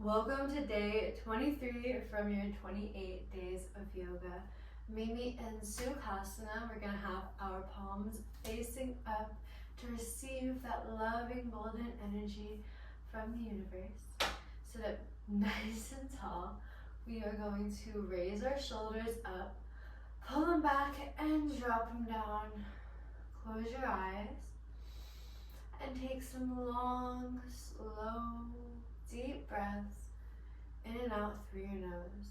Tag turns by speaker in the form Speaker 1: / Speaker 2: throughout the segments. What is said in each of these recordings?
Speaker 1: Welcome to day 23 from your 28 days of yoga. Meet me in Sukhasana. We're going to have our palms facing up to receive that loving golden energy from the universe. Sit up nice and tall. We are going to raise our shoulders up, pull them back and drop them down. Close your eyes and take some long, slow, deep breaths in and out through your nose.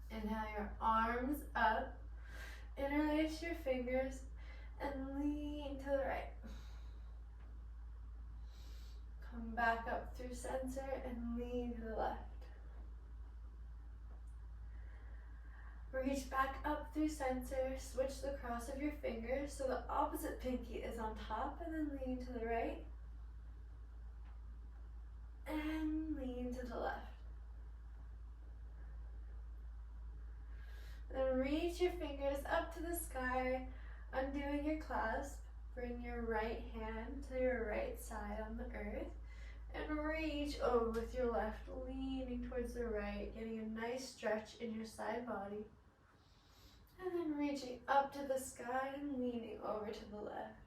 Speaker 1: Inhale your arms up, interlace your fingers, and lean to the right. Come back up through center and lean to the left. Reach back up through center, switch the cross of your fingers so the opposite pinky is on top, and then lean to the right. And lean to the left. Then reach your fingers up to the sky, undoing your clasp. Bring your right hand to your right side on the earth, and reach over with your left, leaning towards the right, getting a nice stretch in your side body. And then reaching up to the sky and leaning over to the left.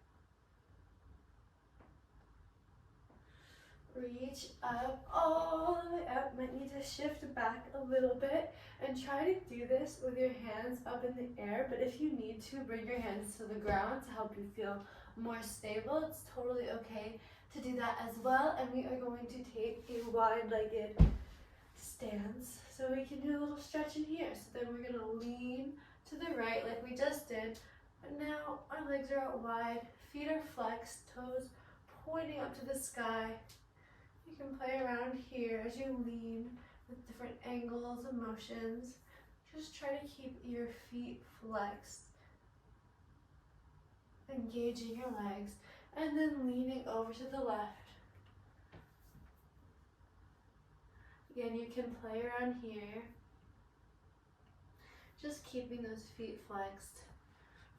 Speaker 1: Reach up, all the way up. Might need to shift back a little bit and try to do this with your hands up in the air. But if you need to, bring your hands to the ground to help you feel more stable. It's totally okay to do that as well. And we are going to take a wide-legged stance. So we can do a little stretch in here. So then we're going to lean to the right like we just did. But now our legs are out wide, feet are flexed, toes pointing up to the sky. You can play around here as you lean with different angles and motions. Just try to keep your feet flexed, engaging your legs, and then leaning over to the left. Again, you can play around here, just keeping those feet flexed,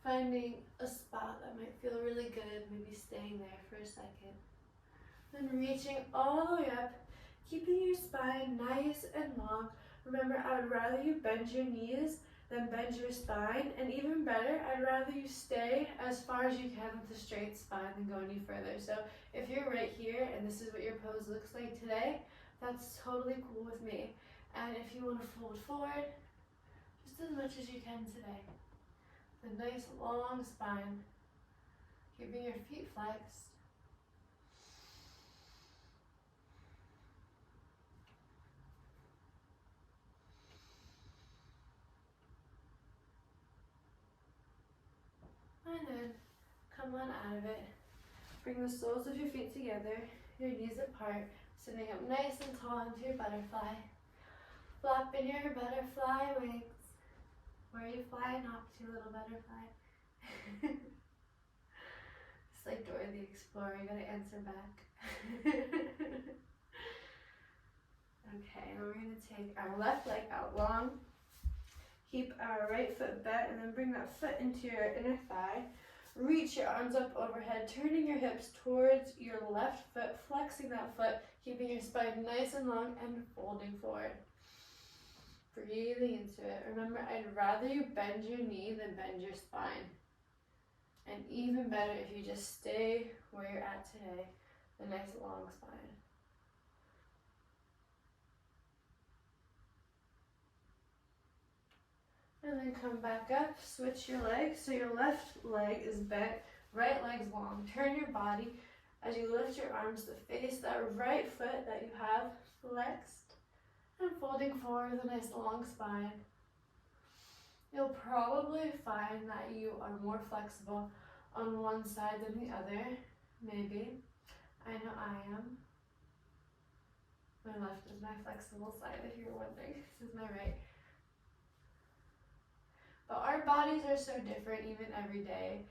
Speaker 1: finding a spot that might feel really good, maybe staying there for a second. Then reaching all the way up, keeping your spine nice and long. Remember, I would rather you bend your knees than bend your spine, and even better, I'd rather you stay as far as you can with a straight spine than go any further. So if you're right here and this is what your pose looks like today, that's totally cool with me. And if you want to fold forward, just as much as you can today. The nice long spine, keeping your feet flexed. And then come on out of it. Bring the soles of your feet together, your knees apart, sitting up nice and tall into your butterfly. Flapping your butterfly wings. Where you fly, not to, little butterfly. It's like Dora the Explorer, you gotta answer back. Okay, and we're gonna take our left leg out long. Keep our right foot bent and then bring that foot into your inner thigh. Reach your arms up overhead, turning your hips towards your left foot, flexing that foot, keeping your spine nice and long and folding forward. Breathing into it. Remember, I'd rather you bend your knee than bend your spine. And even better if you just stay where you're at today, the nice long spine. And then come back up, switch your legs. So your left leg is bent, right leg's long. Turn your body as you lift your arms to face that right foot that you have flexed and folding forward with a nice long spine. You'll probably find that you are more flexible on one side than the other, maybe. I know I am. My left is my flexible side, if you're wondering. This is my right. But our bodies are so different even every day.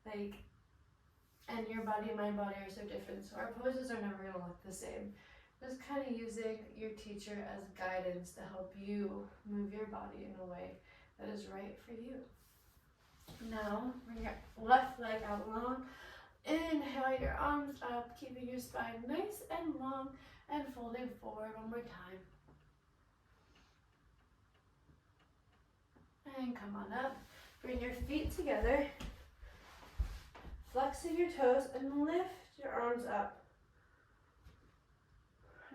Speaker 1: And your body and my body are so different, so our poses are never gonna look the same. Just kind of using your teacher as guidance to help you move your body in a way that is right for you. Now, bring your left leg out long, inhale your arms up, keeping your spine nice and long and folding forward one more time. And come on up. Bring your feet together, flexing your toes, and lift your arms up.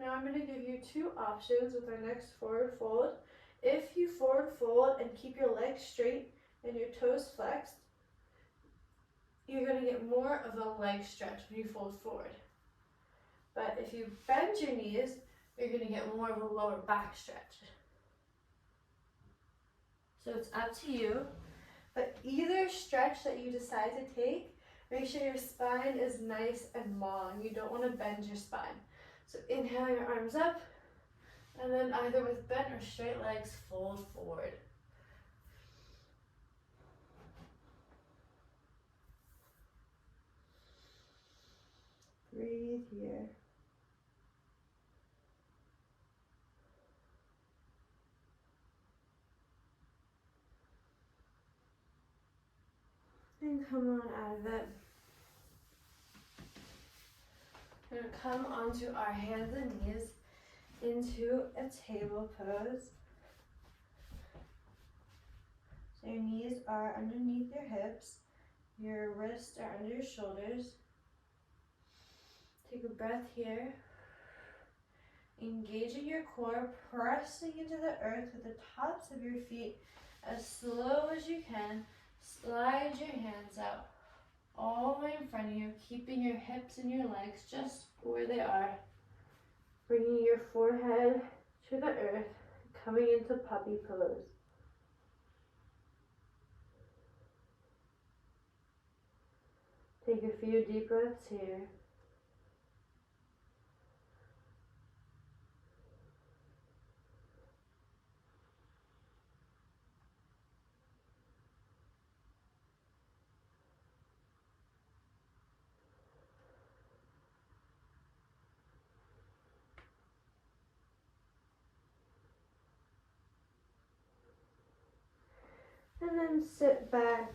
Speaker 1: Now I'm going to give you two options with our next forward fold. If you forward fold and keep your legs straight and your toes flexed, you're going to get more of a leg stretch when you fold forward. But if you bend your knees, you're going to get more of a lower back stretch. So it's up to you. But either stretch that you decide to take, make sure your spine is nice and long. You don't want to bend your spine. So inhale your arms up, and then either with bent or straight legs, fold forward. Breathe here. And come on out of it. We're going to come onto our hands and knees into a table pose. So your knees are underneath your hips, your wrists are under your shoulders. Take a breath here. Engaging your core, pressing into the earth with the tops of your feet as slow as you can. Slide your hands out all the way in front of you, keeping your hips and your legs just where they are. Bringing your forehead to the earth, coming into puppy pose. Take a few deep breaths here. And then sit back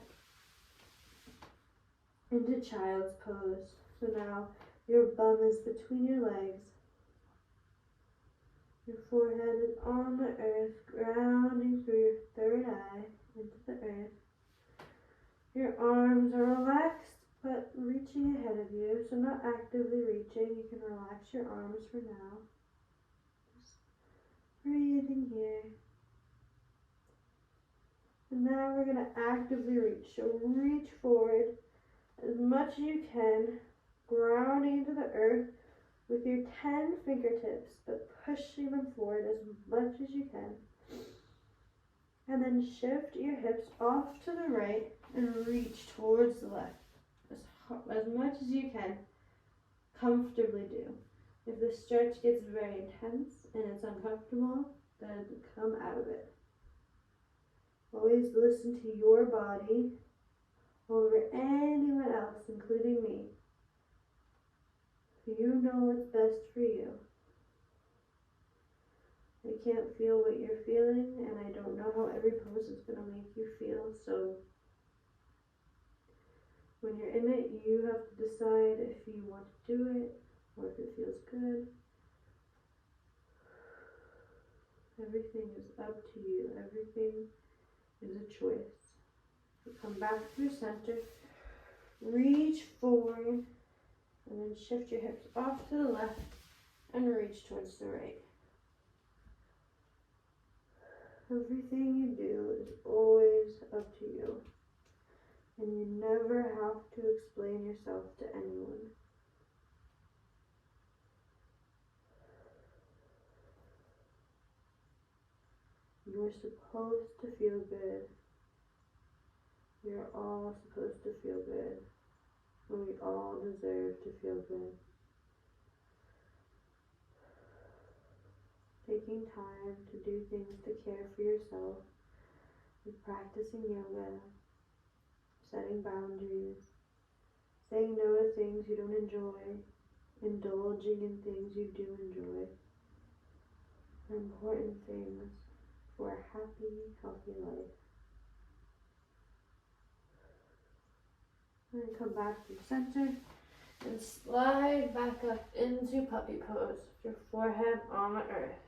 Speaker 1: into child's pose. So now your bum is between your legs. Your forehead is on the earth, grounding through your third eye into the earth. Your arms are relaxed but reaching ahead of you, so not actively reaching. You can relax your arms for now. Just breathing here. And now we're going to actively reach. So reach forward as much as you can, grounding into the earth with your 10 fingertips, but pushing them forward as much as you can. And then shift your hips off to the right and reach towards the left. As much as you can, comfortably do. If the stretch gets very intense and it's uncomfortable, then come out of it. Always listen to your body over anyone else, including me. You know what's best for you. I can't feel what you're feeling, and I don't know how every pose is going to make you feel, so when you're in it, you have to decide if you want to do it or if it feels good. Everything is up to you. Everything is a choice. So come back through center, reach forward, and then shift your hips off to the left and reach towards the right. Everything you do is always up to you, and you never have to explain yourself to anyone. You're supposed to feel good. We're all supposed to feel good, and we all deserve to feel good. Taking time to do things to care for yourself, like practicing yoga, setting boundaries, saying no to things you don't enjoy, indulging in things you do enjoy, are important things for a happy, healthy life. And then come back to center, And slide back up into puppy pose with your forehead on the earth.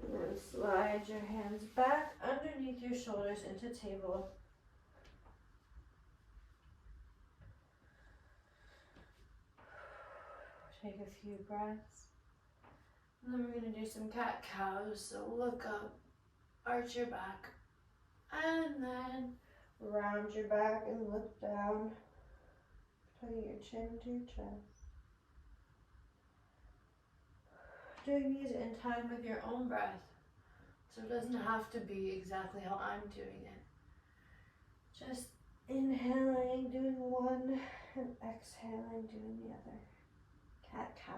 Speaker 1: And then slide your hands back underneath your shoulders into table. Take a few breaths. And then we're going to do some cat-cows. So look up, arch your back, and then round your back and look down, putting your chin to your chest. Doing these in time with your own breath. So it doesn't have to be exactly how I'm doing it. Just inhaling, doing one, and exhaling, doing the other. Cat-cow.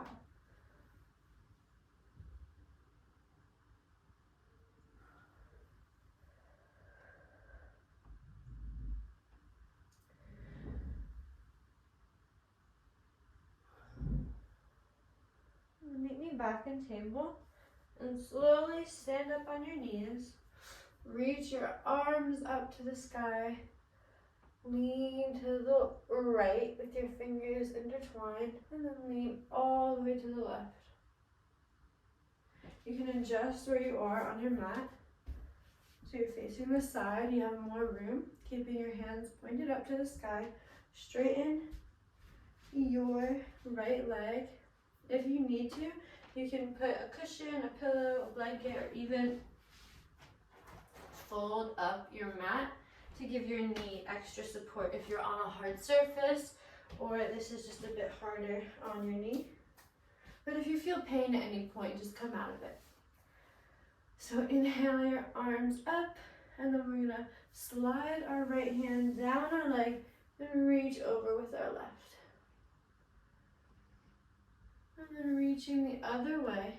Speaker 1: Meet me back in table and slowly stand up on your knees. Reach your arms up to the sky. Lean to the right with your fingers intertwined and then lean all the way to the left. You can adjust where you are on your mat. So you're facing the side, you have more room, keeping your hands pointed up to the sky. Straighten your right leg. If you need to, you can put a cushion, a pillow, a blanket, or even fold up your mat to give your knee extra support if you're on a hard surface or this is just a bit harder on your knee. But if you feel pain at any point, just come out of it. So inhale your arms up, and then we're gonna slide our right hand down our leg and reach over with our left. And then reaching the other way,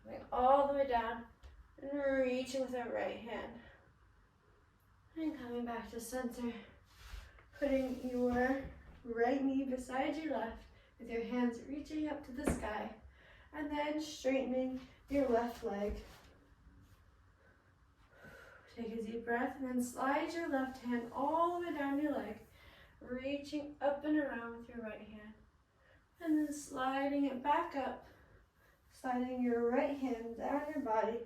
Speaker 1: going all the way down and reaching with our right hand. And coming back to center, putting your right knee beside your left with your hands reaching up to the sky, and then straightening your left leg. Take a deep breath and then slide your left hand all the way down your leg, reaching up and around with your right hand. And then sliding it back up, sliding your right hand down your body,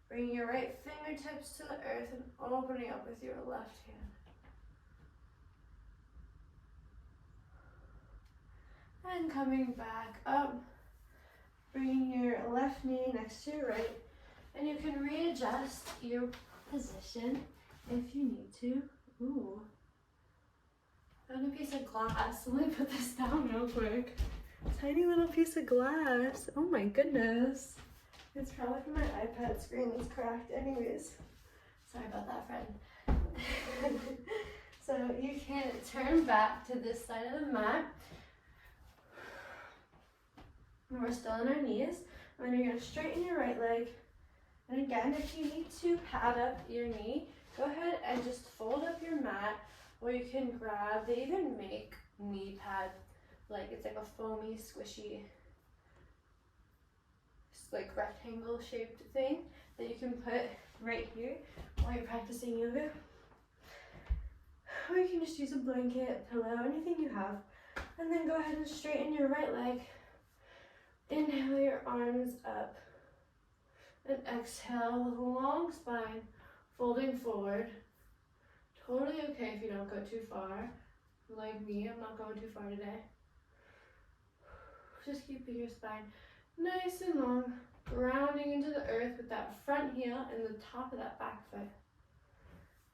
Speaker 1: bringing your right fingertips to the earth and opening up with your left hand. And coming back up, bringing your left knee next to your right, and you can readjust your position if you need to. Ooh, found a piece of glass. Let me put this down real quick. Tiny little piece of glass. Oh my goodness. It's probably from my iPad screen that's cracked. Anyways, sorry about that, friend. So you can turn back to this side of the mat. And we're still on our knees. And then you're going to straighten your right leg. And again, if you need to pad up your knee, go ahead and just fold up your mat. Or you can grab, they even make knee pad, like it's like a foamy, squishy, like rectangle shaped thing that you can put right here while you're practicing yoga. Or you can just use a blanket, pillow, anything you have. And then go ahead and straighten your right leg. Inhale your arms up. And exhale with a long spine, folding forward. Totally okay if you don't go too far. Like me, I'm not going too far today. Just keeping your spine nice and long, grounding into the earth with that front heel and the top of that back foot.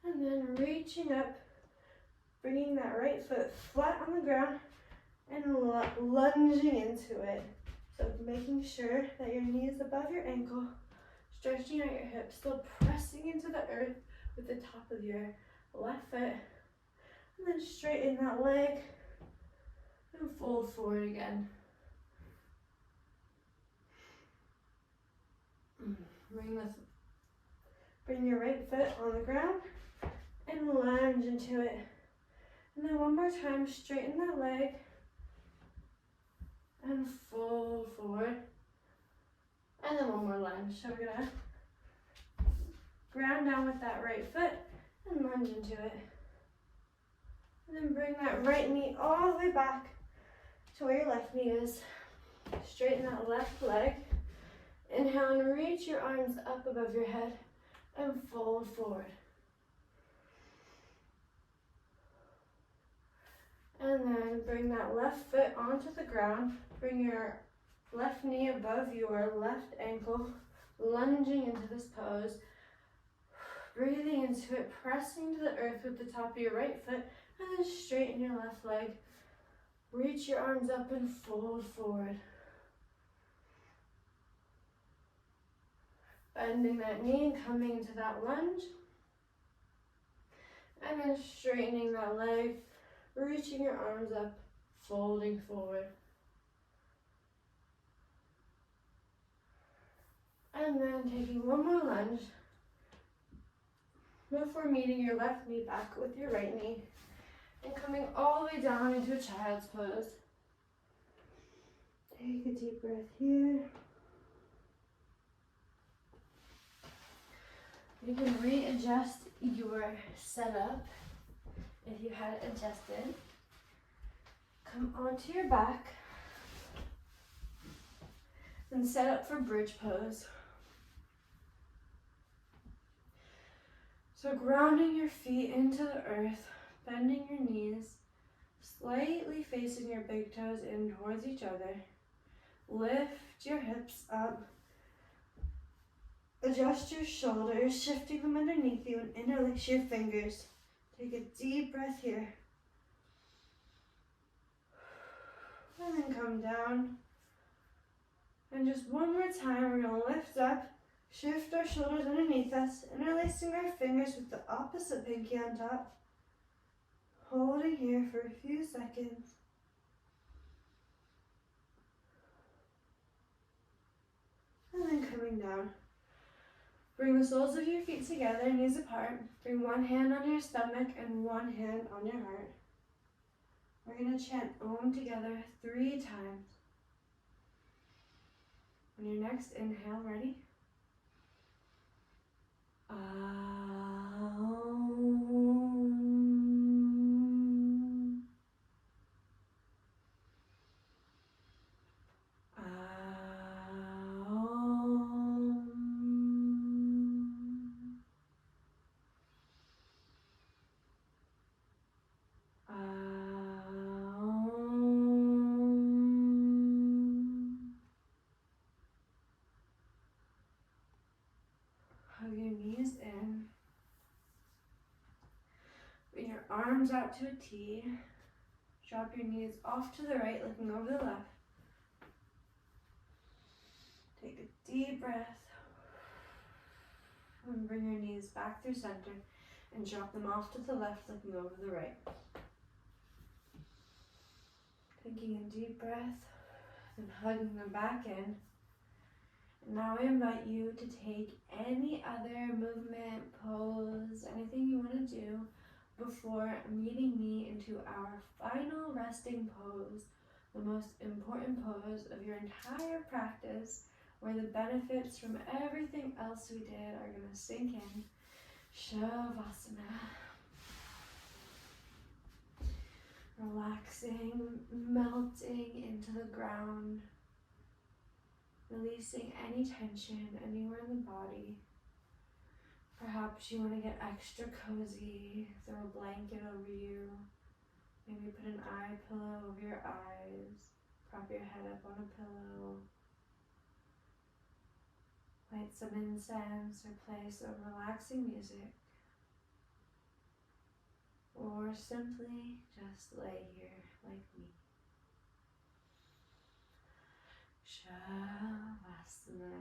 Speaker 1: And then reaching up, bringing that right foot flat on the ground and lunging into it. So making sure that your knee is above your ankle, stretching out your hips, still pressing into the earth with the top of your left foot. And then straighten that leg and fold forward again. Bring your right foot on the ground and lunge into it. And then one more time, straighten that leg and fold forward. And then one more lunge. So we're gonna ground down with that right foot and lunge into it. And then bring that right knee all the way back to where your left knee is. Straighten that left leg. Inhale and reach your arms up above your head and fold forward. And then bring that left foot onto the ground. Bring your left knee above your left ankle, lunging into this pose. Breathing into it, pressing to the earth with the top of your right foot, and then straighten your left leg. Reach your arms up and fold forward. Bending that knee and coming into that lunge. And then straightening that leg, reaching your arms up, folding forward. And then taking one more lunge before meeting your left knee back with your right knee and coming all the way down into a child's pose. Take a deep breath here. You can readjust your setup if you had it adjusted. Come onto your back and set up for bridge pose. So grounding your feet into the earth, bending your knees, slightly facing your big toes in towards each other. Lift your hips up. Adjust your shoulders, shifting them underneath you and interlace your fingers. Take a deep breath here. And then come down. And just one more time, we're going to lift up, shift our shoulders underneath us, interlacing our fingers with the opposite pinky on top. Holding here for a few seconds. And then coming down. Bring the soles of your feet together, knees apart. Bring one hand on your stomach and one hand on your heart. We're going to chant Om together 3 times. On your next inhale, ready? Om. Hug your knees in. Bring your arms out to a T. Drop your knees off to the right, looking over the left. Take a deep breath. And bring your knees back through center and drop them off to the left, looking over the right. Taking a deep breath and hugging them back in. And now I invite you to take any other movement, pose, anything you want to do before meeting me into our final resting pose, the most important pose of your entire practice, where the benefits from everything else we did are going to sink in. Shavasana. Relaxing, melting into the ground. Releasing any tension anywhere in the body. Perhaps you want to get extra cozy, throw a blanket over you, maybe put an eye pillow over your eyes, prop your head up on a pillow, light some incense or play some relaxing music, or simply just lay here like me. Shavasana.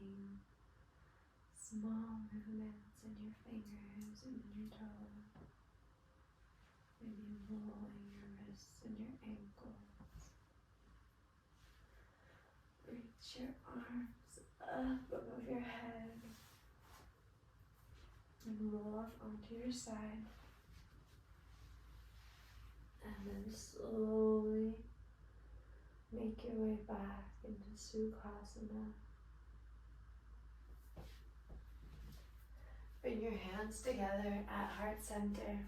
Speaker 1: making small movements in your fingers and in your toes. Maybe rolling your wrists and your ankles. Reach your arms up above your head and roll off onto your side. And then slowly make your way back into Sukhasana. Bring your hands together at heart center.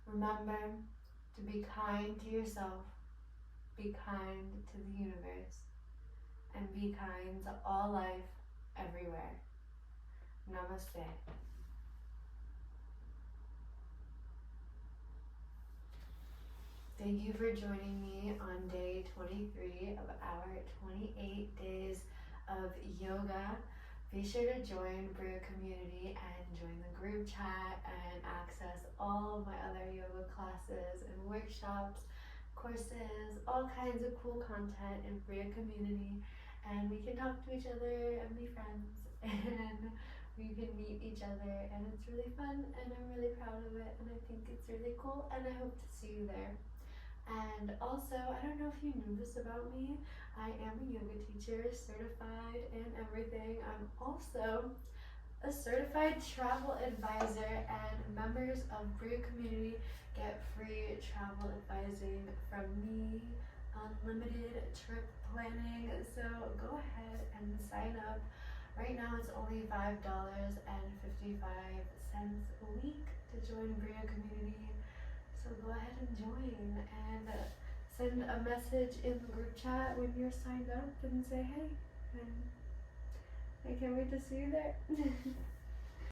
Speaker 1: Remember to be kind to yourself, be kind to the universe, and be kind to all life everywhere. Namaste. Thank you for joining me on day 23 of our 28 days of yoga. Be sure to join Brya community and join the group chat and access all of my other yoga classes and workshops, courses, all kinds of cool content in Brya community. And we can talk to each other and be friends and we can meet each other, and it's really fun and I'm really proud of it and I think it's really cool and I hope to see you there. And also, I don't know if you knew this about me, I am a yoga teacher, certified and everything. I'm also a certified travel advisor, and members of Brya community get free travel advising from me, unlimited trip planning. So go ahead and sign up. Right now it's only $5.55 a week to join Brya community. So go ahead and join and send a message in the group chat when you're signed up and say hey. And I can't wait to see you there.